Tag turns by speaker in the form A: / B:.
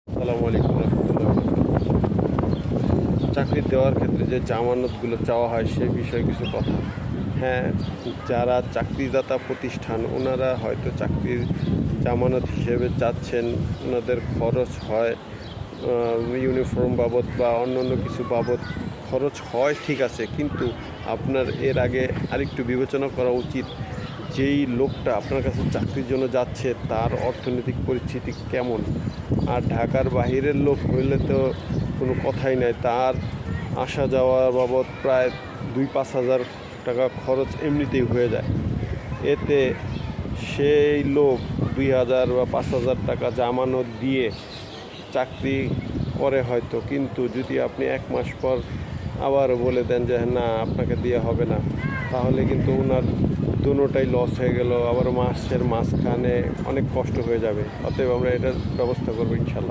A: আসসালামু আলাইকুম রহমতুল্লাহ। চাকরি দেওয়ার ক্ষেত্রে যে জামানতগুলো চাওয়া হয় সে বিষয়ে কিছু কথা। হ্যাঁ, যারা চাকরিদাতা প্রতিষ্ঠান ওনারা হয়তো চাকরির জামানত হিসেবে চাচ্ছেন, ওনাদের খরচ হয় ইউনিফর্ম বাবদ বা অন্য কিছু বাবদ খরচ হয়, ঠিক আছে, কিন্তু আপনার এর আগে আরেকটু বিবেচনা করা উচিত যেই লোকটা আপনার কাছে চাকরির জন্য যাচ্ছে তার অর্থনৈতিক পরিস্থিতি কেমন। আর ঢাকার বাহিরের লোক হইলে তো কোনো কথাই নাই, তার আসা যাওয়া বাবদ প্রায় 2-5 হাজার টাকা খরচ এমনিতেই হয়ে যায়। এতে সেই লোক 2,000 বা 5,000 টাকা জামানত দিয়ে চাকরি করে হয়তো, কিন্তু যদি আপনি 1 মাস পর আবার বলে দেন যে না আপনাকে দেওয়া হবে না, তাহলে কিন্তু ওনার দুটোটাই লস হয়ে গেল, আবার মাসের মাঝখানে অনেক কষ্ট হয়ে যাবে। অতএব আমরা এটার ব্যবস্থা করবো ইনশাল্লাহ।